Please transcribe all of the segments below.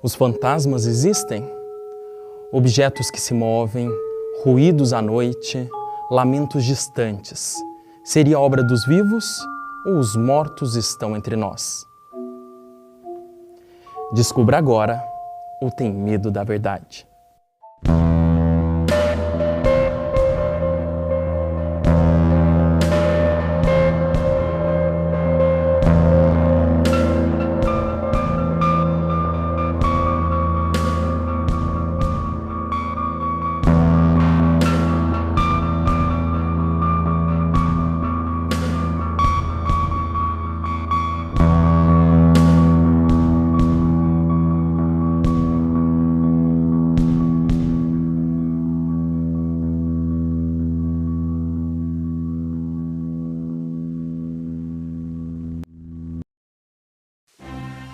Os fantasmas existem? Objetos que se movem, ruídos à noite, lamentos distantes. Seria obra dos vivos ou os mortos estão entre nós? Descubra agora ou tem medo da verdade.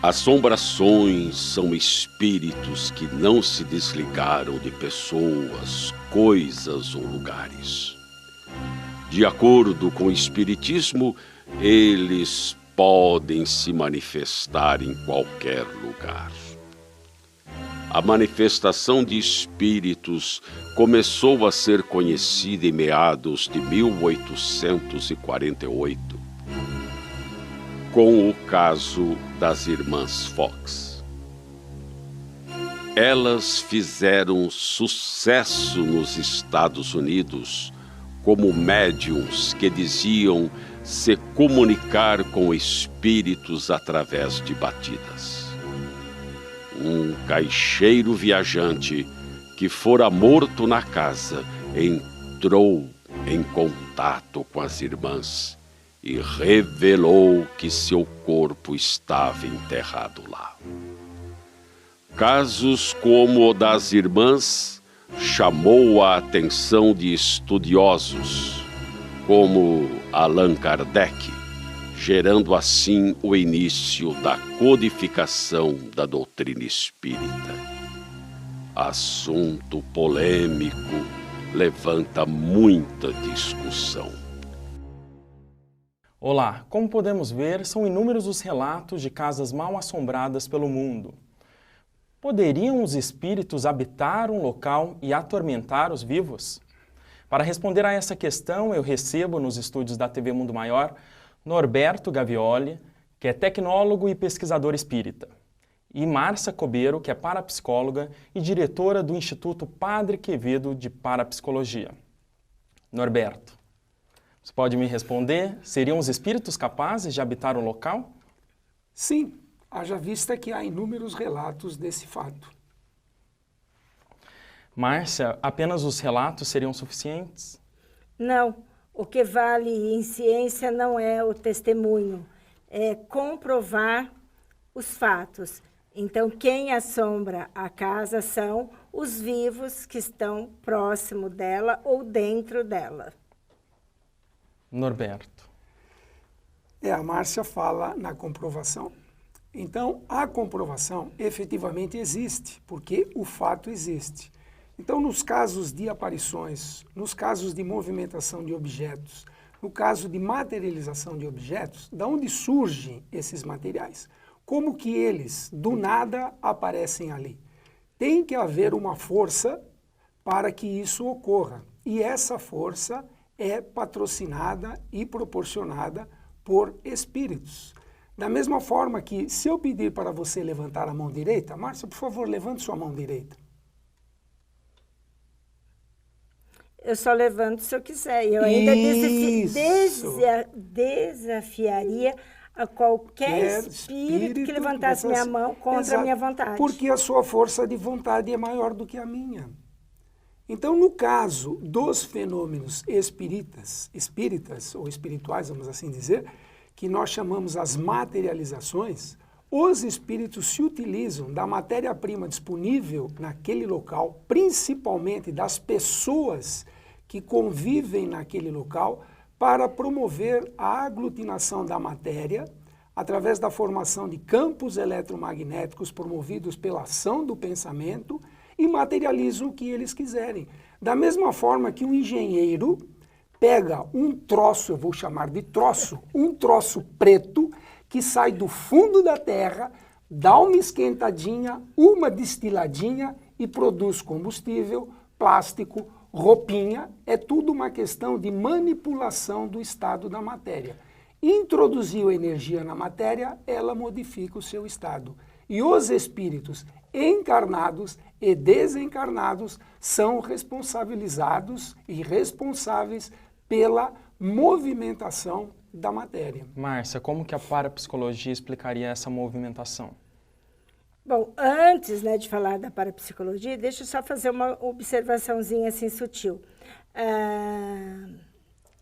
Assombrações são espíritos que não se desligaram de pessoas, coisas ou lugares. De acordo com o Espiritismo, eles podem se manifestar em qualquer lugar. A manifestação de espíritos começou a ser conhecida em meados de 1848, com o caso das irmãs Fox. Elas fizeram sucesso nos Estados Unidos como médiums que diziam se comunicar com espíritos através de batidas. Um caixeiro viajante que fora morto na casa entrou em contato com as irmãs e revelou que seu corpo estava enterrado lá. Casos como o das irmãs chamou a atenção de estudiosos, como Allan Kardec, gerando assim o início da codificação da doutrina espírita. Assunto polêmico, levanta muita discussão. Olá, como podemos ver, são inúmeros os relatos de casas mal assombradas pelo mundo. Poderiam os espíritos habitar um local e atormentar os vivos? Para responder a essa questão, eu recebo nos estúdios da TV Mundo Maior Norberto Gavioli, que é tecnólogo e pesquisador espírita, e Márcia Cobeiro, que é parapsicóloga e diretora do Instituto Padre Quevedo de Parapsicologia. Norberto, você pode me responder? Seriam os espíritos capazes de habitar um local? Sim, haja vista que há inúmeros relatos desse fato. Márcia, apenas os relatos seriam suficientes? Não, o que vale em ciência não é o testemunho, é comprovar os fatos. Então, quem assombra a casa são os vivos que estão próximo dela ou dentro dela. Norberto. A Márcia fala na comprovação. Então, a comprovação efetivamente existe, porque o fato existe. Então, nos casos de aparições, nos casos de movimentação de objetos, no caso de materialização de objetos, de onde surgem esses materiais? Como que eles, do nada, aparecem ali? Tem que haver uma força para que isso ocorra. E essa força é patrocinada e proporcionada por espíritos. Da mesma forma que, se eu pedir para você levantar a mão direita, Márcia, por favor, levante sua mão direita. Eu só levanto se eu quiser. Eu ainda desafiaria a qualquer espírito que levantasse minha mão contra a minha vontade. Porque a sua força de vontade é maior do que a minha. Então, no caso dos fenômenos espíritas ou espirituais, vamos assim dizer, que nós chamamos as materializações, os espíritos se utilizam da matéria-prima disponível naquele local, principalmente das pessoas que convivem naquele local, para promover a aglutinação da matéria através da formação de campos eletromagnéticos promovidos pela ação do pensamento e materializam o que eles quiserem. Da mesma forma que um engenheiro pega um troço, eu vou chamar de troço, um troço preto que sai do fundo da terra, dá uma esquentadinha, uma destiladinha e produz combustível, plástico, roupinha. É tudo uma questão de manipulação do estado da matéria. Introduziu energia na matéria, ela modifica o seu estado. E os espíritos encarnados e desencarnados são responsabilizados e responsáveis pela movimentação da matéria. Márcia, como que a parapsicologia explicaria essa movimentação? Bom, antes, né, de falar da parapsicologia, deixa eu só fazer uma observaçãozinha assim sutil.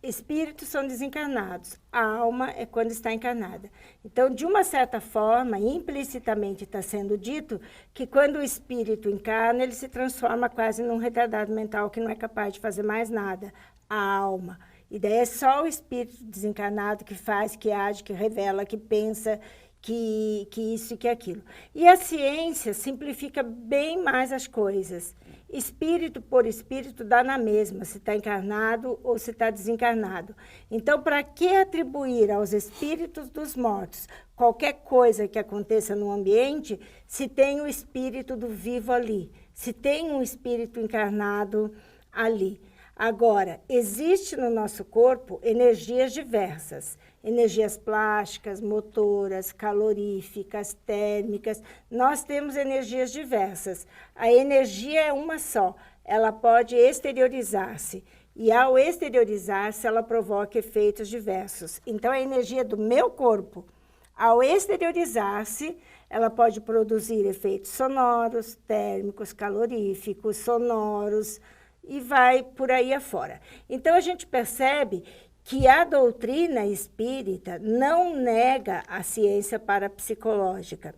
Espíritos são desencarnados, a alma é quando está encarnada. Então, de uma certa forma, implicitamente está sendo dito que quando o espírito encarna, ele se transforma quase num retardado mental que não é capaz de fazer mais nada, a alma. E daí é só o espírito desencarnado que faz, que age, que revela, que pensa, que isso e que aquilo. E a ciência simplifica bem mais as coisas. Espírito por espírito dá na mesma, se está encarnado ou se está desencarnado. Então, para que atribuir aos espíritos dos mortos qualquer coisa que aconteça no ambiente, se tem o espírito do vivo ali, se tem um espírito encarnado ali? Agora, existe no nosso corpo energias diversas, energias plásticas, motoras, caloríficas, térmicas. Nós temos energias diversas. A energia é uma só, ela pode exteriorizar-se. E ao exteriorizar-se, ela provoca efeitos diversos. Então, a energia do meu corpo, ao exteriorizar-se, ela pode produzir efeitos sonoros, térmicos, caloríficos, sonoros, e vai por aí afora. Então, a gente percebe que a doutrina espírita não nega a ciência parapsicológica.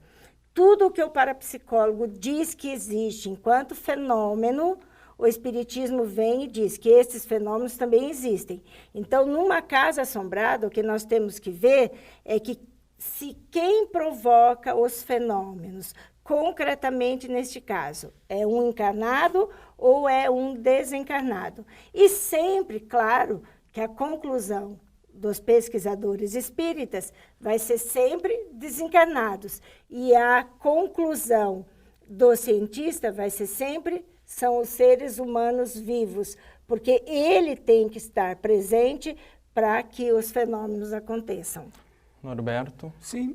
Tudo o que o parapsicólogo diz que existe enquanto fenômeno, o espiritismo vem e diz que esses fenômenos também existem. Então, numa casa assombrada, o que nós temos que ver é que se quem provoca os fenômenos, concretamente neste caso, é um encarnado ou é um desencarnado. E sempre, claro, que a conclusão dos pesquisadores espíritas vai ser sempre desencarnados. E a conclusão do cientista vai ser sempre são os seres humanos vivos, porque ele tem que estar presente para que os fenômenos aconteçam. Norberto? Sim,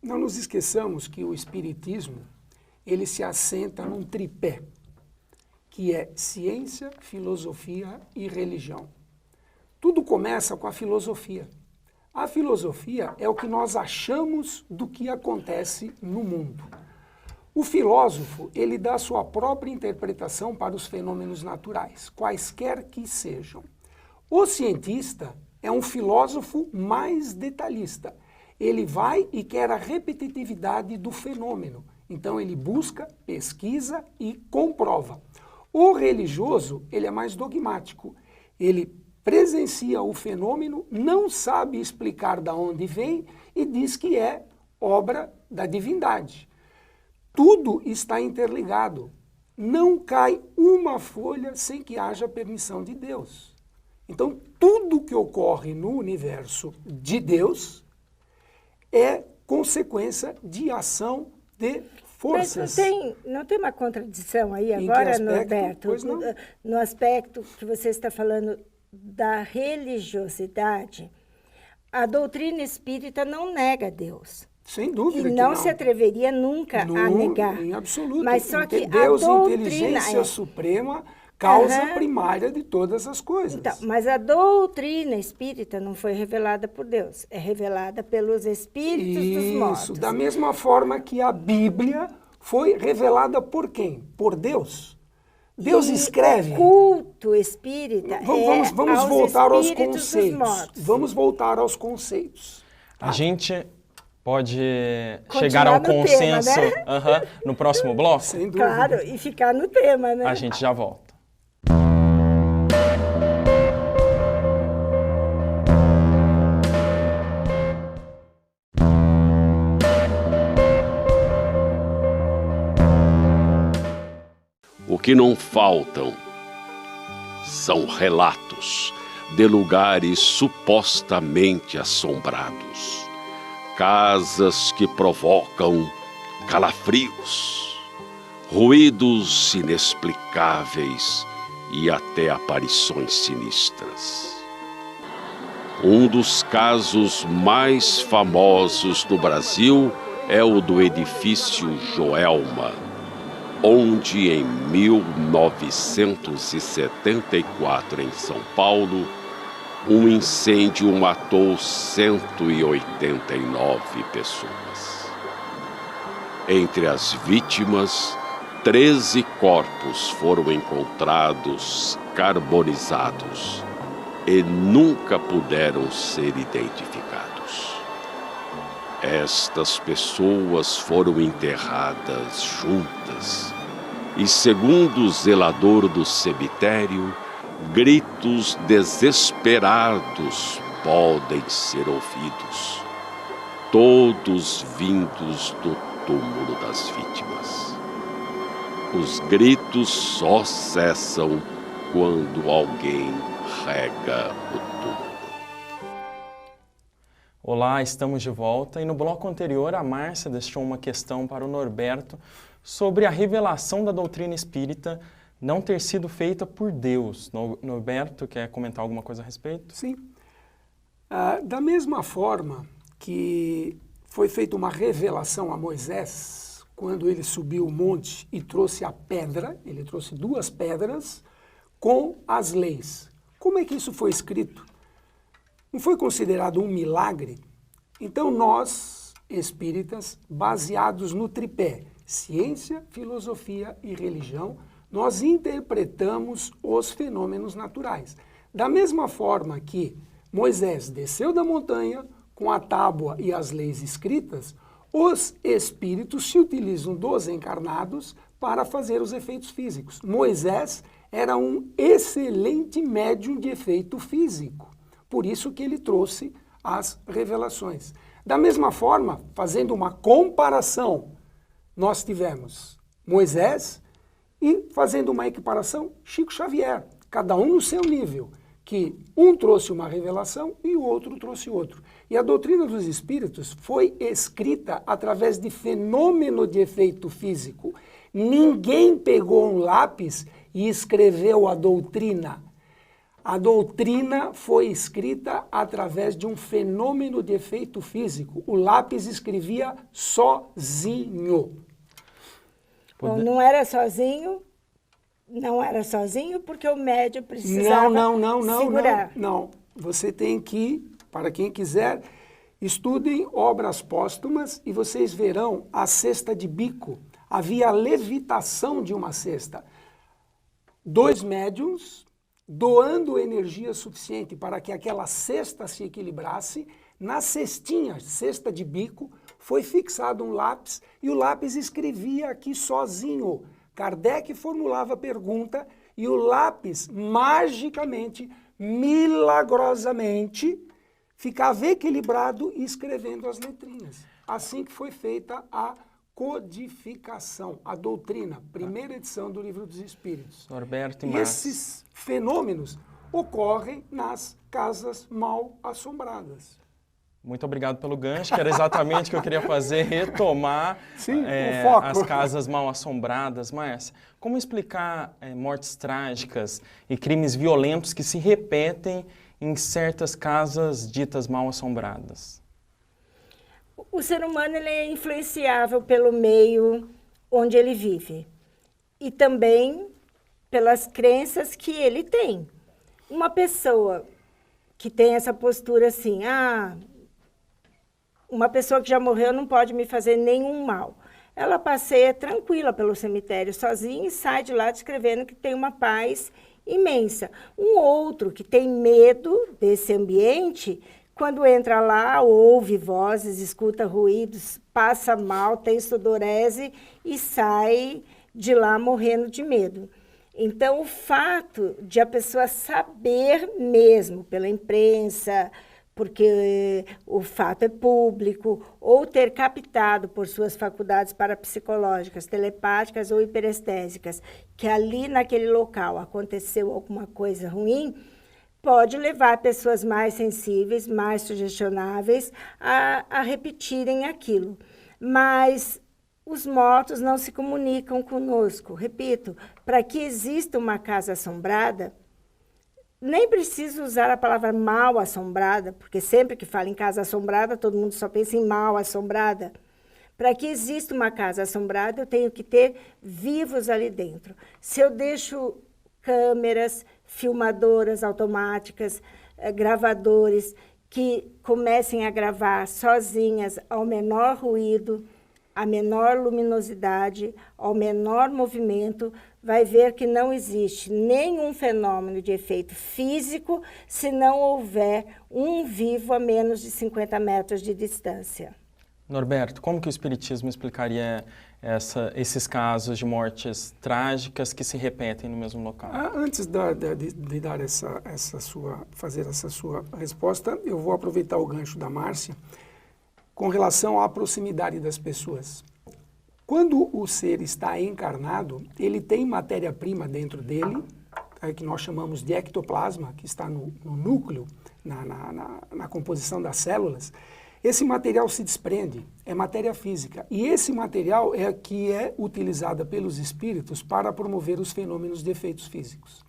não nos esqueçamos que o espiritismo, ele se assenta num tripé, que é ciência, filosofia e religião. Tudo começa com a filosofia. A filosofia é o que nós achamos do que acontece no mundo. O filósofo, ele dá sua própria interpretação para os fenômenos naturais, quaisquer que sejam. O cientista é um filósofo mais detalhista. Ele vai e quer a repetitividade do fenômeno. Então, ele busca, pesquisa e comprova. O religioso, ele é mais dogmático. Ele presencia o fenômeno, não sabe explicar de onde vem e diz que é obra da divindade. Tudo está interligado. Não cai uma folha sem que haja permissão de Deus. Então, tudo que ocorre no universo de Deus é consequência de ação de forças. Mas não tem uma contradição aí agora, Norberto? Pois não. No aspecto que você está falando da religiosidade, a doutrina espírita não nega Deus. Sem dúvida e que não se atreveria nunca a negar. Em absoluto. Mas só que Deus, a doutrina, inteligência suprema, causa primária de todas as coisas. Então, mas a doutrina espírita não foi revelada por Deus, é revelada pelos espíritos dos mortos. Isso, da mesma forma que a Bíblia foi revelada por quem? Por Deus. Deus escreve. O culto espírita vamos voltar aos conceitos. Dos mortos. Vamos voltar aos conceitos. A gente pode chegar a um consenso, tema, né? No próximo bloco? Sem dúvida. Claro, e ficar no tema, né? A gente já volta. O que não faltam são relatos de lugares supostamente assombrados, casas que provocam calafrios, ruídos inexplicáveis e até aparições sinistras. Um dos casos mais famosos do Brasil é o do edifício Joelma, onde em 1974, em São Paulo, um incêndio matou 189 pessoas. Entre as vítimas, 13 corpos foram encontrados carbonizados e nunca puderam ser identificados. Estas pessoas foram enterradas juntas e, segundo o zelador do cemitério, gritos desesperados podem ser ouvidos, todos vindos do túmulo das vítimas. Os gritos só cessam quando alguém rega o túmulo. Olá, estamos de volta e no bloco anterior a Márcia deixou uma questão para o Norberto sobre a revelação da doutrina espírita não ter sido feita por Deus. Norberto, quer comentar alguma coisa a respeito? Sim. Da mesma forma que foi feita uma revelação a Moisés, quando ele subiu o monte e trouxe a pedra, ele trouxe 2 pedras com as leis. Como é que isso foi escrito? Não foi considerado um milagre? Então nós, espíritas, baseados no tripé, ciência, filosofia e religião, nós interpretamos os fenômenos naturais. Da mesma forma que Moisés desceu da montanha com a tábua e as leis escritas, os espíritos se utilizam dos encarnados para fazer os efeitos físicos. Moisés era um excelente médium de efeito físico, por isso que ele trouxe as revelações. Da mesma forma, fazendo uma comparação, nós tivemos Moisés e, fazendo uma equiparação, Chico Xavier, cada um no seu nível, que um trouxe uma revelação e o outro trouxe outro. E a doutrina dos espíritos foi escrita através de fenômeno de efeito físico. Ninguém pegou um lápis e escreveu a doutrina. A doutrina foi escrita através de um fenômeno de efeito físico. O lápis escrevia sozinho. Bom, não era sozinho porque o médium precisava segurar. Não. Você tem que, para quem quiser, estudem obras póstumas e vocês verão a cesta de bico. Havia a levitação de uma cesta. 2 médiuns doando energia suficiente para que aquela cesta se equilibrasse. Na cestinha, cesta de bico, foi fixado um lápis e o lápis escrevia aqui sozinho. Kardec formulava a pergunta e o lápis, magicamente, milagrosamente, ficava equilibrado e escrevendo as letrinhas. Assim que foi feita a codificação, a doutrina, primeira edição do Livro dos Espíritos. Norberto e esses fenômenos ocorrem nas casas mal assombradas. Muito obrigado pelo gancho, que era exatamente o que eu queria fazer, retomar Sim, o foco. As casas mal assombradas. Márcia, como explicar mortes trágicas e crimes violentos que se repetem em certas casas ditas mal assombradas? O ser humano ele é influenciável pelo meio onde ele vive e também pelas crenças que ele tem. Uma pessoa que tem essa postura assim, uma pessoa que já morreu não pode me fazer nenhum mal. Ela passeia tranquila pelo cemitério sozinha e sai de lá descrevendo que tem uma paz imensa. Um outro que tem medo desse ambiente, quando entra lá, ouve vozes, escuta ruídos, passa mal, tem sudorese e sai de lá morrendo de medo. Então, o fato de a pessoa saber mesmo pela imprensa, porque o fato é público, ou ter captado por suas faculdades parapsicológicas, telepáticas ou hiperestésicas, que ali naquele local aconteceu alguma coisa ruim, pode levar pessoas mais sensíveis, mais sugestionáveis a repetirem aquilo. Mas os mortos não se comunicam conosco. Repito, para que exista uma casa assombrada, nem preciso usar a palavra mal assombrada, porque sempre que fala em casa assombrada, todo mundo só pensa em mal assombrada. Para que exista uma casa assombrada, eu tenho que ter vivos ali dentro. Se eu deixo câmeras, filmadoras automáticas, gravadores, que comecem a gravar sozinhas ao menor ruído, à menor luminosidade, ao menor movimento, vai ver que não existe nenhum fenômeno de efeito físico se não houver um vivo a menos de 50 metros de distância. Norberto, como que o Espiritismo explicaria esses casos de mortes trágicas que se repetem no mesmo local? Antes de dar fazer essa sua resposta, eu vou aproveitar o gancho da Márcia com relação à proximidade das pessoas. Quando o ser está encarnado, ele tem matéria-prima dentro dele, que nós chamamos de ectoplasma, que está no núcleo, na composição das células. Esse material se desprende, é matéria física, e esse material é que é utilizado pelos espíritos para promover os fenômenos de efeitos físicos.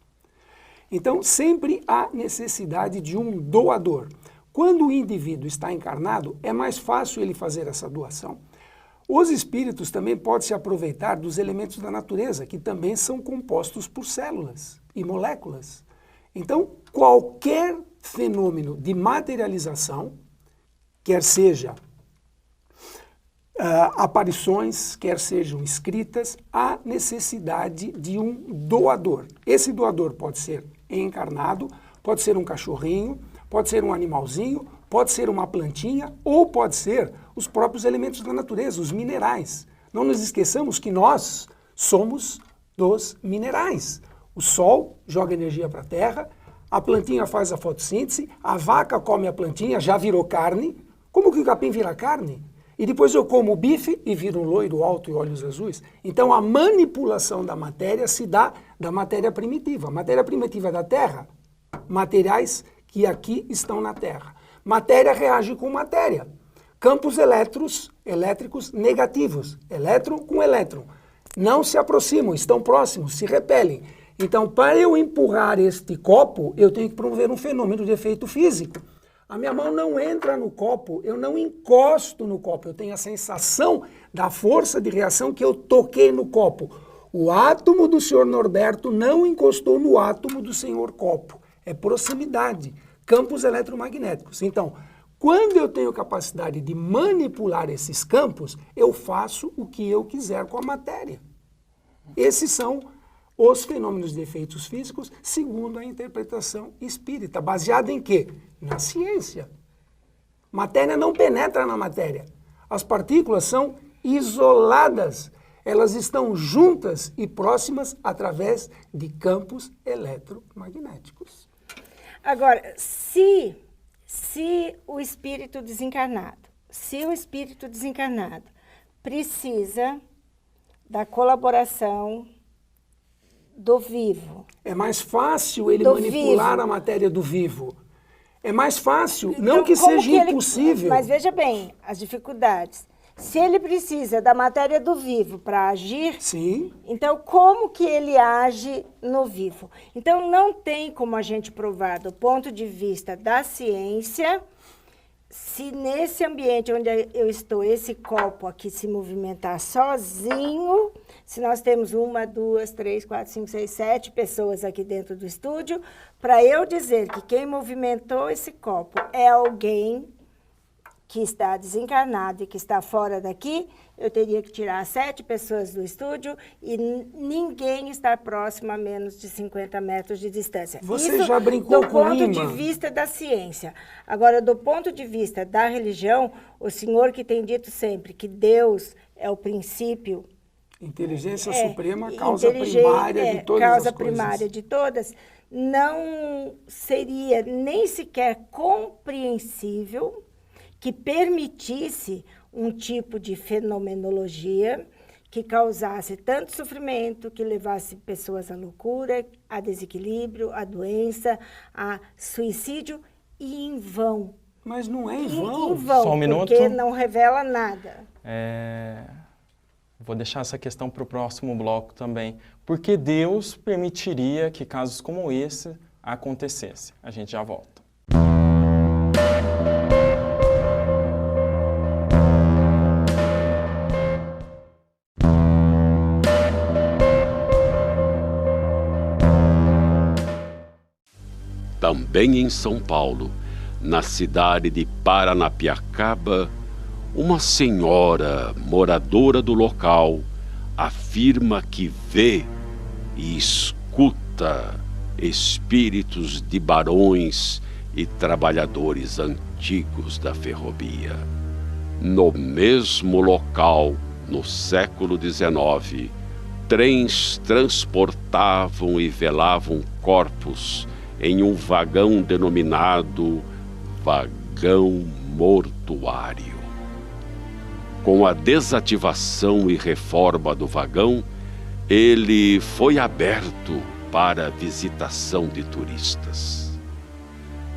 Então, sempre há necessidade de um doador. Quando o indivíduo está encarnado, é mais fácil ele fazer essa doação. Os espíritos também podem se aproveitar dos elementos da natureza, que também são compostos por células e moléculas. Então, qualquer fenômeno de materialização, quer seja aparições, quer sejam escritas, há necessidade de um doador. Esse doador pode ser encarnado, pode ser um cachorrinho, pode ser um animalzinho, pode ser uma plantinha ou pode ser os próprios elementos da natureza, os minerais. Não nos esqueçamos que nós somos dos minerais. O sol joga energia para a terra, a plantinha faz a fotossíntese, a vaca come a plantinha, já virou carne. Como que o capim vira carne? E depois eu como o bife e viro um loiro alto e olhos azuis. Então a manipulação da matéria se dá da matéria primitiva. A matéria primitiva da Terra, materiais que aqui estão na Terra. Matéria reage com matéria. Campos elétricos negativos, elétron com elétron. Não se aproximam, estão próximos, se repelem. Então, para eu empurrar este copo, eu tenho que promover um fenômeno de efeito físico. A minha mão não entra no copo, eu não encosto no copo, eu tenho a sensação da força de reação que eu toquei no copo. O átomo do senhor Norberto não encostou no átomo do senhor copo. É proximidade, campos eletromagnéticos. Então, quando eu tenho capacidade de manipular esses campos, eu faço o que eu quiser com a matéria. Esses são os fenômenos de efeitos físicos, segundo a interpretação espírita. Baseada em quê? Na ciência. Matéria não penetra na matéria. As partículas são isoladas. Elas estão juntas e próximas através de campos eletromagnéticos. Agora, se o espírito desencarnado precisa da colaboração do vivo. É mais fácil ele manipular a matéria do vivo. É mais fácil, então, não que seja impossível. Mas veja bem, as dificuldades. Se ele precisa da matéria do vivo para agir, sim, então como que ele age no vivo? Então não tem como a gente provar do ponto de vista da ciência se nesse ambiente onde eu estou, esse copo aqui se movimentar sozinho, se nós temos 1, 2, 3, 4, 5, 6, 7 pessoas aqui dentro do estúdio, para eu dizer que quem movimentou esse copo é alguém que está desencarnado e que está fora daqui, eu teria que tirar 7 pessoas do estúdio e ninguém estar próximo a menos de 50 metros de distância. Você Isso já brincou com do ponto de vista da ciência. Agora, do ponto de vista da religião, o senhor que tem dito sempre que Deus é o princípio... Inteligência suprema, causa primária de todas as coisas. Causa primária de todas, não seria nem sequer compreensível que permitisse um tipo de fenomenologia que causasse tanto sofrimento, que levasse pessoas à loucura, a desequilíbrio, a doença, a suicídio, e em vão. Mas não é em vão. Em vão, Só um minuto. porque não revela nada. Vou deixar essa questão para o próximo bloco também. Por que Deus permitiria que casos como esse acontecessem? A gente já volta. Também em São Paulo, na cidade de Paranapiacaba, uma senhora moradora do local afirma que vê e escuta espíritos de barões e trabalhadores antigos da ferrovia. No mesmo local, no século XIX, trens transportavam e velavam corpos em um vagão denominado vagão mortuário. Com a desativação e reforma do vagão, ele foi aberto para visitação de turistas.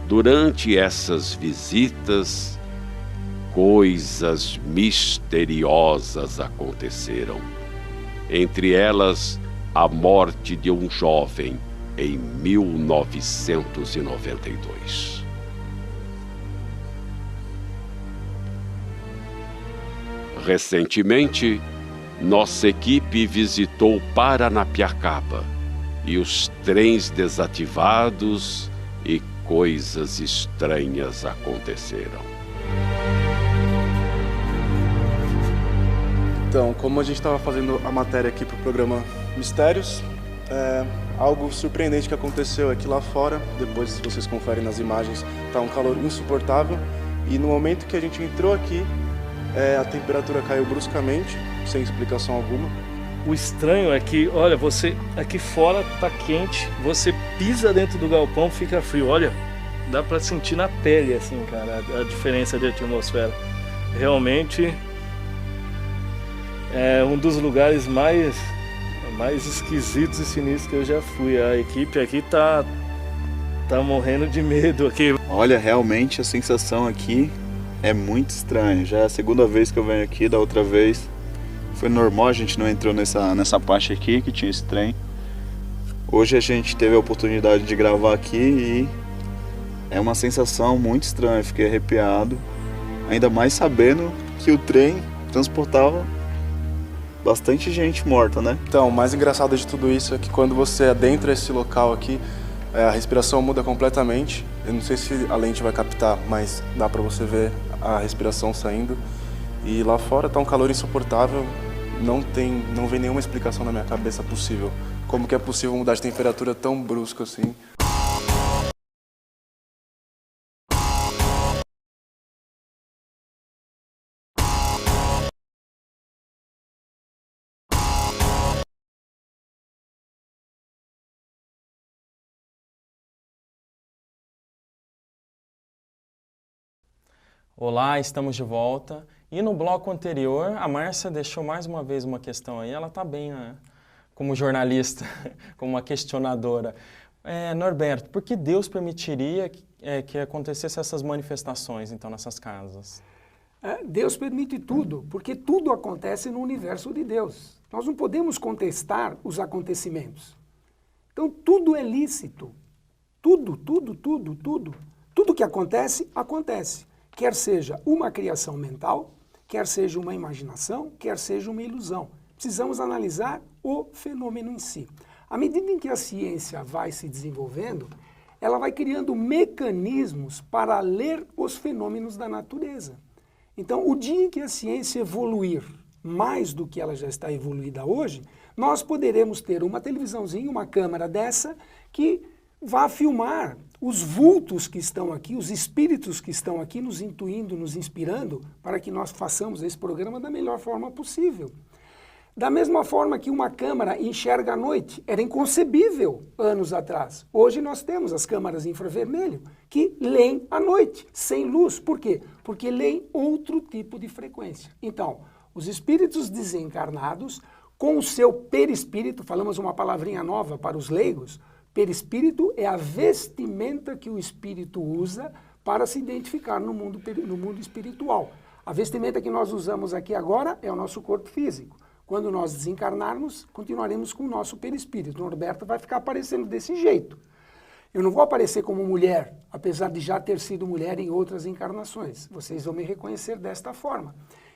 Durante essas visitas, coisas misteriosas aconteceram. Entre elas, a morte de um jovem em 1992. Recentemente, nossa equipe visitou Paranapiacaba e os trens desativados e coisas estranhas aconteceram. Então, como a gente estava fazendo a matéria aqui para o programa Mistérios, algo surpreendente que aconteceu aqui lá fora, depois se vocês conferem nas imagens, está um calor insuportável e no momento que a gente entrou aqui, a temperatura caiu bruscamente, sem explicação alguma. O estranho é que, olha, você aqui fora tá quente, você pisa dentro do galpão, fica frio. Olha, dá para sentir na pele, assim, cara, a diferença de atmosfera. Realmente é um dos lugares mais esquisitos e sinistros que eu já fui. A equipe aqui tá morrendo de medo aqui. Olha, realmente a sensação aqui é muito estranha. Já é a segunda vez que eu venho aqui, da outra vez foi normal, a gente não entrou nessa parte aqui que tinha esse trem. Hoje a gente teve a oportunidade de gravar aqui e é uma sensação muito estranha, fiquei arrepiado. Ainda mais sabendo que o trem transportava bastante gente morta, né? Então, o mais engraçado de tudo isso é que quando você adentra esse local aqui, a respiração muda completamente. Eu não sei se a lente vai captar, mas dá para você ver a respiração saindo. E lá fora tá um calor insuportável, não vem nenhuma explicação na minha cabeça possível. Como que é possível mudar de temperatura tão brusco assim? Olá, estamos de volta. E no bloco anterior, a Márcia deixou mais uma vez uma questão aí. Ela está bem, né? Como jornalista, como uma questionadora. Norberto, por que Deus permitiria que acontecessem essas manifestações, então, nessas casas? Deus permite tudo, porque tudo acontece no universo de Deus. Nós não podemos contestar os acontecimentos. Então, tudo é lícito. Tudo. Tudo que acontece, acontece. Quer seja uma criação mental, quer seja uma imaginação, quer seja uma ilusão. Precisamos analisar o fenômeno em si. À medida em que a ciência vai se desenvolvendo, ela vai criando mecanismos para ler os fenômenos da natureza. Então, o dia em que a ciência evoluir mais do que ela já está evoluída hoje, nós poderemos ter uma televisãozinha, uma câmera dessa, que vá filmar os vultos que estão aqui, os espíritos que estão aqui nos intuindo, nos inspirando, para que nós façamos esse programa da melhor forma possível. Da mesma forma que uma câmera enxerga à noite, era inconcebível anos atrás. Hoje nós temos as câmeras infravermelho que leem à noite, sem luz. Por quê? Porque leem outro tipo de frequência. Então, Os espíritos desencarnados, com o seu perispírito, falamos uma palavrinha nova para os leigos, perispírito é a vestimenta que o espírito usa para se identificar no mundo espiritual. A vestimenta que nós usamos aqui agora é o nosso corpo físico. Quando nós desencarnarmos, continuaremos com o nosso perispírito. O Norberto vai ficar aparecendo desse jeito. Eu não vou aparecer como mulher, apesar de já ter sido mulher em outras encarnações. Vocês vão me reconhecer desta forma.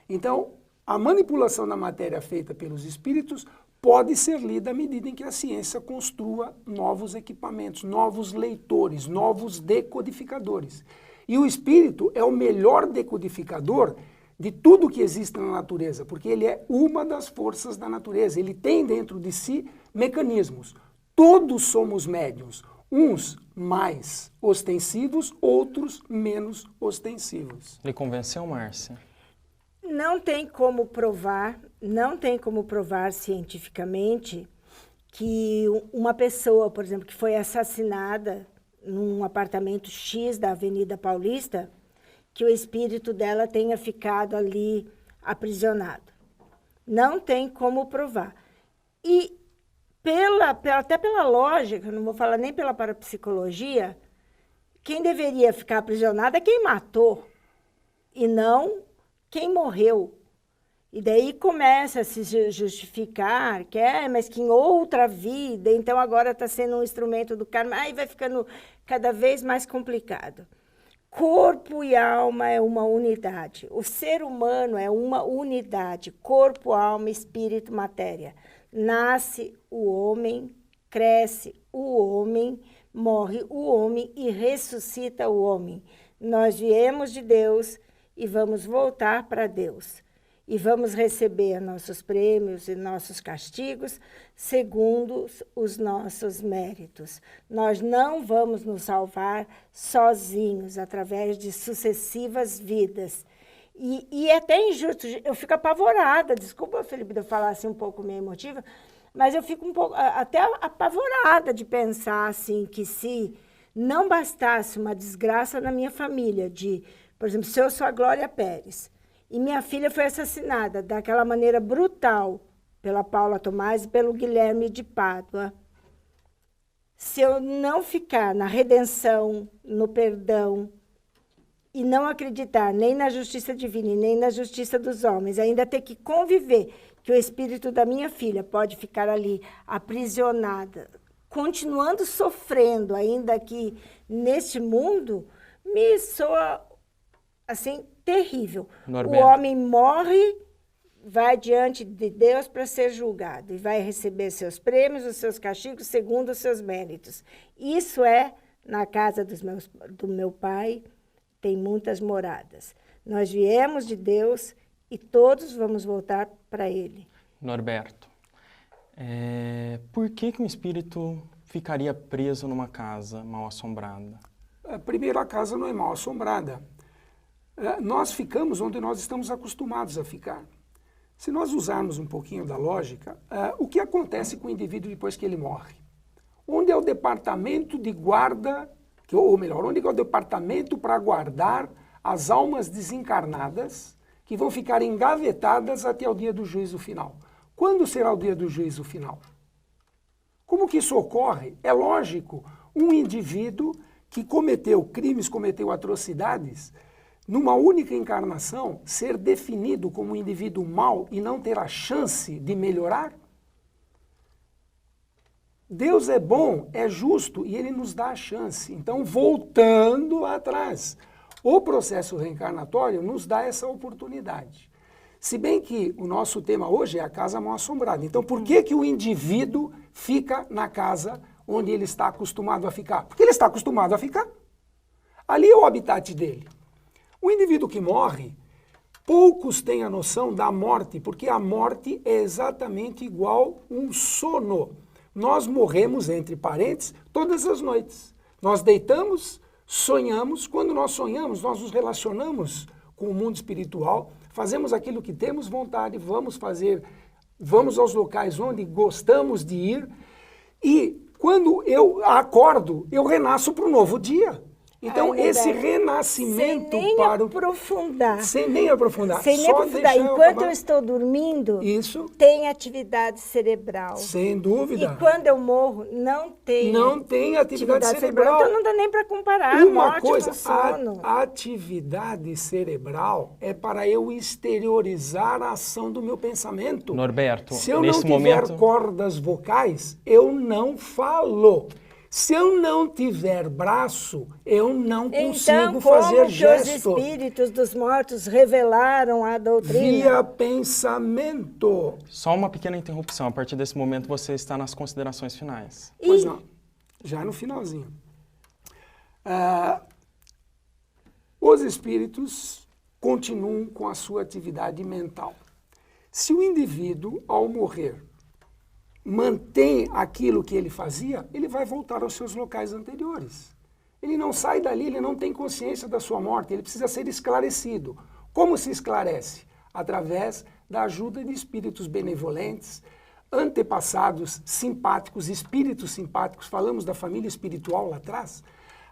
Então, a manipulação da matéria feita pelos espíritos pode ser lida à medida em que a ciência construa novos equipamentos, novos leitores, novos decodificadores. E o espírito é o melhor decodificador de tudo que existe na natureza, porque ele é uma das forças da natureza. Ele tem dentro de si mecanismos. Todos somos médiuns, uns mais ostensivos, outros menos ostensivos. Lhe convenceu, Márcia? Não tem como provar cientificamente que uma pessoa, por exemplo, que foi assassinada num apartamento X da Avenida Paulista, que o espírito dela tenha ficado ali aprisionado. Não tem como provar. E até pela lógica, não vou falar nem pela parapsicologia, quem deveria ficar aprisionado é quem matou, e não quem morreu. E daí começa a se justificar que mas que em outra vida, então agora está sendo um instrumento do karma, aí vai ficando cada vez mais complicado. Corpo e alma é uma unidade. O ser humano é uma unidade. Corpo, alma, espírito, matéria. Nasce o homem, cresce o homem, morre o homem e ressuscita o homem. Nós viemos de Deus e vamos voltar para Deus. E vamos receber nossos prêmios e nossos castigos segundo os nossos méritos. Nós não vamos nos salvar sozinhos, através de sucessivas vidas. E é até injusto, eu fico apavorada, desculpa, Felipe, de eu falar assim um pouco meio emotiva, mas eu fico um pouco até apavorada de pensar assim, que se não bastasse uma desgraça na minha família, por exemplo, se eu sou a Glória Pérez, e minha filha foi assassinada daquela maneira brutal pela Paula Tomás e pelo Guilherme de Pádua. Se eu não ficar na redenção, no perdão, e não acreditar nem na justiça divina, nem na justiça dos homens, ainda ter que conviver que o espírito da minha filha pode ficar ali aprisionada, continuando sofrendo ainda aqui neste mundo, me soa assim, terrível. Norberto. O homem morre, vai diante de Deus para ser julgado e vai receber seus prêmios, os seus castigos, segundo os seus méritos. Isso é na casa do meu pai, tem muitas moradas. Nós viemos de Deus e todos vamos voltar para Ele. Norberto, por que um espírito ficaria preso numa casa mal assombrada? Primeiro, a casa não é mal assombrada. Nós ficamos onde nós estamos acostumados a ficar. Se nós usarmos um pouquinho da lógica, o que acontece com o indivíduo depois que ele morre? Onde é o departamento de guarda, ou melhor, onde é o departamento para guardar as almas desencarnadas que vão ficar engavetadas até o dia do juízo final? Quando será o dia do juízo final? Como que isso ocorre? É lógico, um indivíduo que cometeu crimes, cometeu atrocidades, numa única encarnação, ser definido como um indivíduo mau e não ter a chance de melhorar? Deus é bom, é justo e Ele nos dá a chance. Então, voltando atrás, o processo reencarnatório nos dá essa oportunidade. Se bem que o nosso tema hoje é a casa mal assombrada. Então, por que o indivíduo fica na casa onde ele está acostumado a ficar? Porque ele está acostumado a ficar. Ali é o habitat dele. O indivíduo que morre, poucos têm a noção da morte, porque a morte é exatamente igual um sono. Nós morremos, entre parênteses, todas as noites. Nós deitamos, sonhamos. Quando nós sonhamos, nós nos relacionamos com o mundo espiritual, fazemos aquilo que temos vontade, vamos aos locais onde gostamos de ir. E quando eu acordo, eu renasço para um novo dia. Então, Ai, esse Roberto, renascimento sem nem para o... aprofundar. Sem nem aprofundar. Sem nem só aprofundar. deixar Enquanto acabar. eu estou dormindo, Isso, tem atividade cerebral. sem dúvida. E quando eu morro, não tem Não tem atividade cerebral. Então não dá nem para comparar Uma morte coisa, com sono. a atividade cerebral é para eu exteriorizar a ação do meu pensamento. Norberto, Se eu nesse não tiver momento... cordas vocais, eu não falo. Se eu não tiver braço, eu não consigo Então, fazer como que gesto. os espíritos dos mortos revelaram a doutrina? Via pensamento. Só uma pequena interrupção. A partir desse momento, você está nas considerações finais. Pois não, já no finalzinho. Os espíritos continuam com a sua atividade mental. Se o indivíduo, ao morrer, mantém aquilo que ele fazia, ele vai voltar aos seus locais anteriores. Ele não sai dali, ele não tem consciência da sua morte, ele precisa ser esclarecido. Como se esclarece? Através da ajuda de espíritos benevolentes, antepassados simpáticos, espíritos simpáticos. Falamos da família espiritual lá atrás.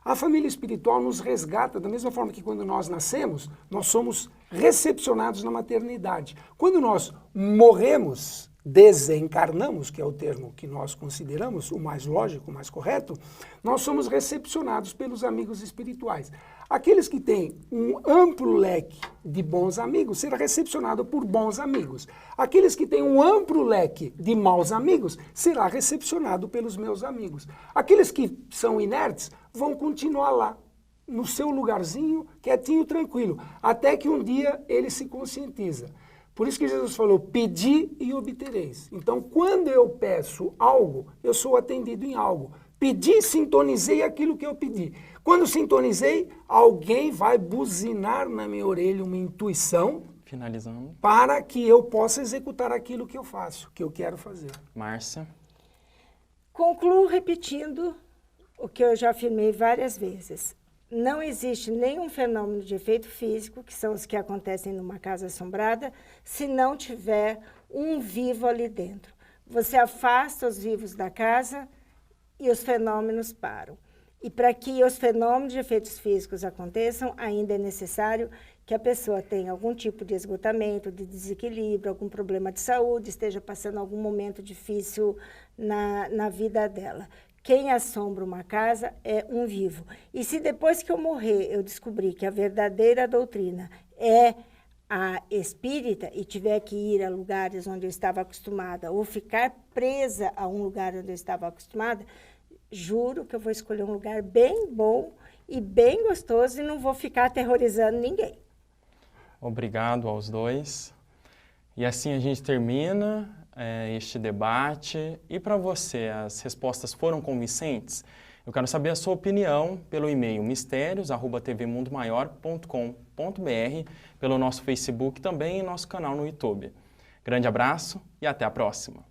A família espiritual nos resgata da mesma forma que quando nós nascemos, nós somos recepcionados na maternidade. Quando nós morremos, desencarnamos, que é o termo que nós consideramos o mais lógico, o mais correto, nós somos recepcionados pelos amigos espirituais. Aqueles que têm um amplo leque de bons amigos será recepcionado por bons amigos. Aqueles que têm um amplo leque de maus amigos será recepcionado pelos meus amigos. Aqueles que são inertes vão continuar lá, no seu lugarzinho, quietinho, tranquilo, até que um dia ele se conscientiza. Por isso que Jesus falou, pedi e obtereis. Então, quando eu peço algo, eu sou atendido em algo. Pedi, sintonizei aquilo que eu pedi. Quando sintonizei, alguém vai buzinar na minha orelha uma intuição. Finalizando. Para que eu possa executar aquilo que eu faço, que eu quero fazer. Márcia. Concluo repetindo o que eu já afirmei várias vezes. Não existe nenhum fenômeno de efeito físico, que são os que acontecem numa casa assombrada, se não tiver um vivo ali dentro. Você afasta os vivos da casa e os fenômenos param. E para que os fenômenos de efeitos físicos aconteçam, ainda é necessário que a pessoa tenha algum tipo de esgotamento, de desequilíbrio, algum problema de saúde, esteja passando algum momento difícil na vida dela. Quem assombra uma casa é um vivo. E se depois que eu morrer eu descobrir que a verdadeira doutrina é a espírita e tiver que ir a lugares onde eu estava acostumada ou ficar presa a um lugar onde eu estava acostumada, juro que eu vou escolher um lugar bem bom e bem gostoso e não vou ficar aterrorizando ninguém. Obrigado aos dois. E assim a gente termina este debate. E para você, as respostas foram convincentes? Eu quero saber a sua opinião pelo e-mail mistérios@tvmundomaior.com.br, pelo nosso Facebook também e nosso canal no YouTube. Grande abraço e até a próxima!